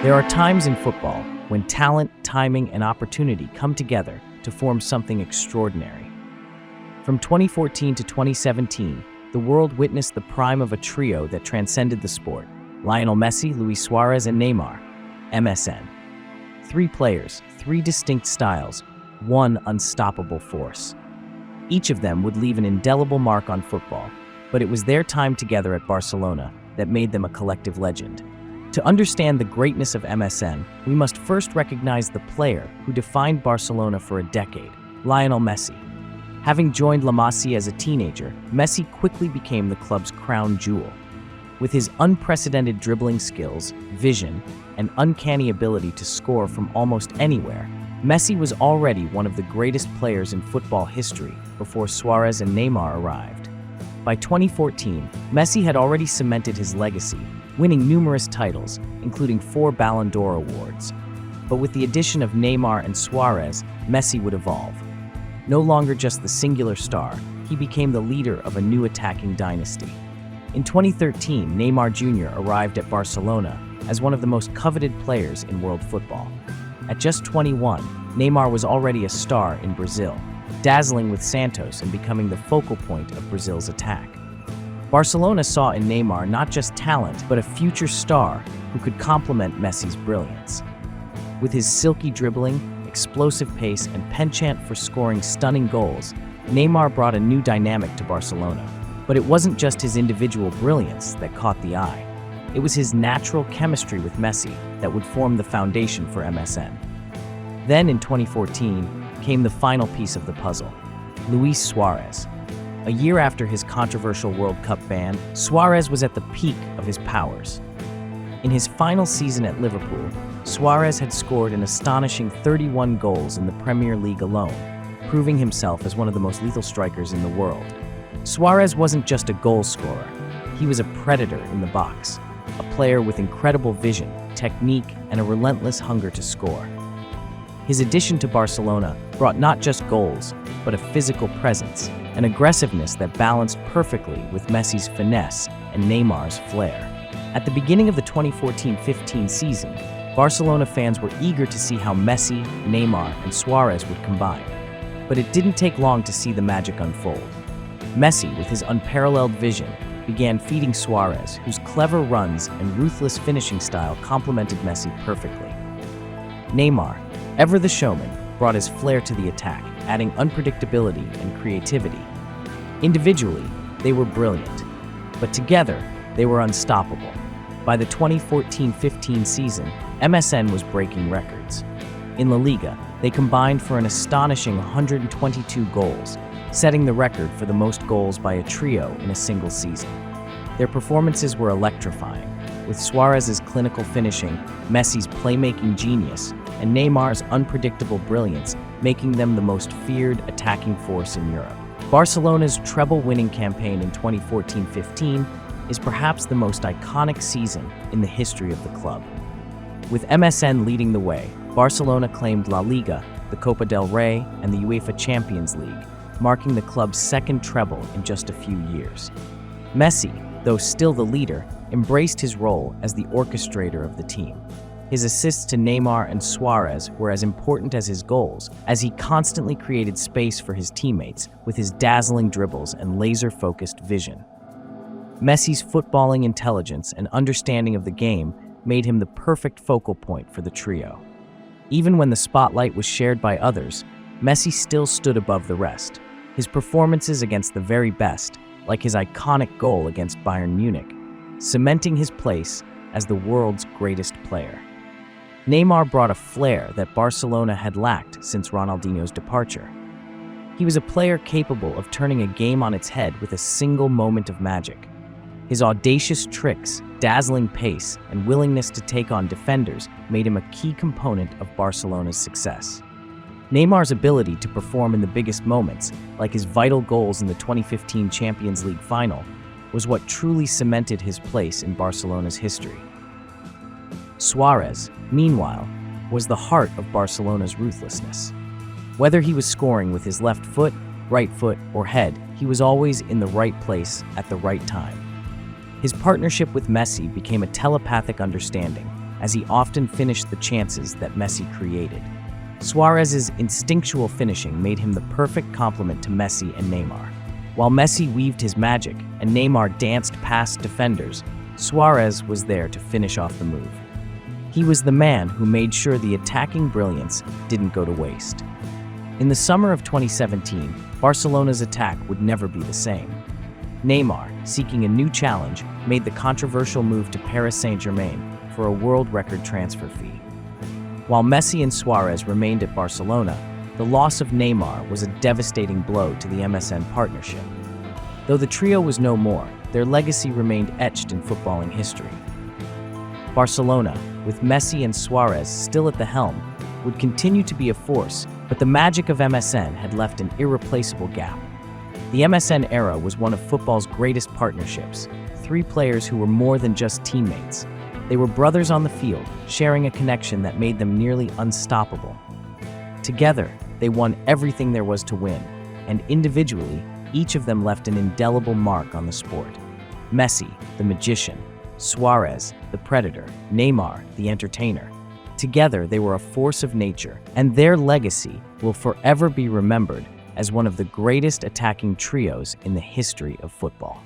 There are times in football when talent, timing, and opportunity come together to form something extraordinary. From 2014 to 2017, the world witnessed the prime of a trio that transcended the sport: Lionel Messi, Luis Suarez, and Neymar. MSN. Three players, three distinct styles, one unstoppable force. Each of them would leave an indelible mark on football, but it was their time together at Barcelona that made them a collective legend. To understand the greatness of MSN, we must first recognize the player who defined Barcelona for a decade, Lionel Messi. Having joined La Masia as a teenager, Messi quickly became the club's crown jewel. With his unprecedented dribbling skills, vision, and uncanny ability to score from almost anywhere, Messi was already one of the greatest players in football history before Suarez and Neymar arrived. By 2014, Messi had already cemented his legacy, winning numerous titles, including 4 Ballon d'Or awards. But with the addition of Neymar and Suarez, Messi would evolve. No longer just the singular star, he became the leader of a new attacking dynasty. In 2013, Neymar Jr. arrived at Barcelona as one of the most coveted players in world football. At just 21, Neymar was already a star in Brazil, dazzling with Santos and becoming the focal point of Brazil's attack. Barcelona saw in Neymar not just talent, but a future star who could complement Messi's brilliance. With his silky dribbling, explosive pace, and penchant for scoring stunning goals, Neymar brought a new dynamic to Barcelona. But it wasn't just his individual brilliance that caught the eye. It was his natural chemistry with Messi that would form the foundation for MSN. Then in 2014 came the final piece of the puzzle: Luis Suarez. A year after his controversial World Cup ban, Suarez was at the peak of his powers. In his final season at Liverpool, Suarez had scored an astonishing 31 goals in the Premier League alone, proving himself as one of the most lethal strikers in the world. Suarez wasn't just a goal scorer, he was a predator in the box, a player with incredible vision, technique, and a relentless hunger to score. His addition to Barcelona brought not just goals, but a physical presence, an aggressiveness that balanced perfectly with Messi's finesse and Neymar's flair. At the beginning of the 2014-15 season, Barcelona fans were eager to see how Messi, Neymar, and Suarez would combine. But it didn't take long to see the magic unfold. Messi, with his unparalleled vision, began feeding Suarez, whose clever runs and ruthless finishing style complemented Messi perfectly. Neymar, ever the showman, brought his flair to the attack, adding unpredictability and creativity. Individually, they were brilliant, but together, they were unstoppable. By the 2014-15 season, MSN was breaking records. In La Liga, they combined for an astonishing 122 goals, setting the record for the most goals by a trio in a single season. Their performances were electrifying, with Suarez's clinical finishing, Messi's playmaking genius, and Neymar's unpredictable brilliance making them the most feared attacking force in Europe. Barcelona's treble-winning campaign in 2014-15 is perhaps the most iconic season in the history of the club. With MSN leading the way, Barcelona claimed La Liga, the Copa del Rey, and the UEFA Champions League, marking the club's second treble in just a few years. Messi, though still the leader, embraced his role as the orchestrator of the team. His assists to Neymar and Suarez were as important as his goals, as he constantly created space for his teammates with his dazzling dribbles and laser-focused vision. Messi's footballing intelligence and understanding of the game made him the perfect focal point for the trio. Even when the spotlight was shared by others, Messi still stood above the rest. His performances against the very best, like his iconic goal against Bayern Munich, cementing his place as the world's greatest player. Neymar brought a flair that Barcelona had lacked since Ronaldinho's departure. He was a player capable of turning a game on its head with a single moment of magic. His audacious tricks, dazzling pace, and willingness to take on defenders made him a key component of Barcelona's success. Neymar's ability to perform in the biggest moments, like his vital goals in the 2015 Champions League final, was what truly cemented his place in Barcelona's history. Suarez, meanwhile, was the heart of Barcelona's ruthlessness. Whether he was scoring with his left foot, right foot, or head, he was always in the right place at the right time. His partnership with Messi became a telepathic understanding, as he often finished the chances that Messi created. Suarez's instinctual finishing made him the perfect complement to Messi and Neymar. While Messi weaved his magic and Neymar danced past defenders, Suarez was there to finish off the move. He was the man who made sure the attacking brilliance didn't go to waste. In the summer of 2017, Barcelona's attack would never be the same. Neymar, seeking a new challenge, made the controversial move to Paris Saint-Germain for a world record transfer fee. While Messi and Suarez remained at Barcelona, the loss of Neymar was a devastating blow to the MSN partnership. Though the trio was no more, their legacy remained etched in footballing history. Barcelona, with Messi and Suarez still at the helm, would continue to be a force, but the magic of MSN had left an irreplaceable gap. The MSN era was one of football's greatest partnerships, three players who were more than just teammates. They were brothers on the field, sharing a connection that made them nearly unstoppable. Together, they won everything there was to win, and individually, each of them left an indelible mark on the sport. Messi, the magician; Suarez, the predator; Neymar, the entertainer. Together, they were a force of nature, and their legacy will forever be remembered as one of the greatest attacking trios in the history of football.